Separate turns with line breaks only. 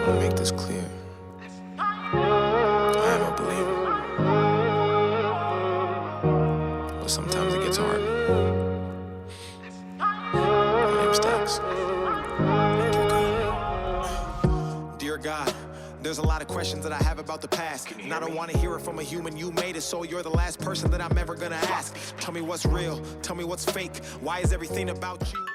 to make this clear. I am a believer, but sometimes it gets hard. My name's Dax.
Dear God, there's a lot of questions that I have about the past, and I don't want to hear it from a human. You made it, so you're the last person that I'm ever gonna ask. Tell me what's real, tell me what's fake. Why is everything about you?